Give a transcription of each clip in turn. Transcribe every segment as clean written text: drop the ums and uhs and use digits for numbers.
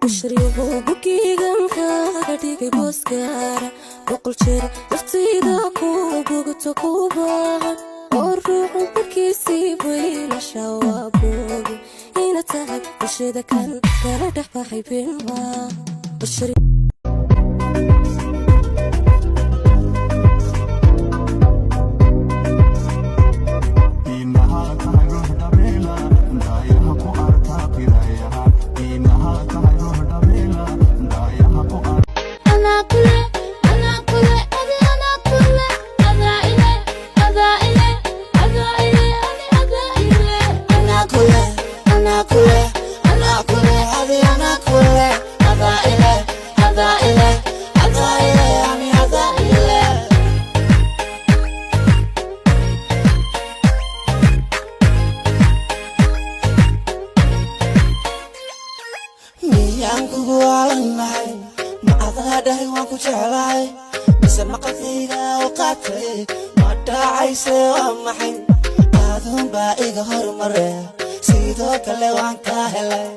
وشريبو بكيغان كاغديغي بوسكارا بقل جير نفتيدا كوبوغتو كوباغن وروحو بركيسي بويلا شوابوغي إنا تاهي بشيدا كان كالا دحباحي بينها Yang kugualanay maadadahay waan ku jeclahay mise maqalkayga oo qaatay ma dhacayse waa maxay aadun baa iga hormare sidoo kale waan ka helay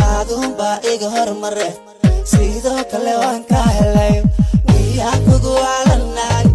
aadun baa iga hormare sidoo kale waan ka helay miyaan kugualanay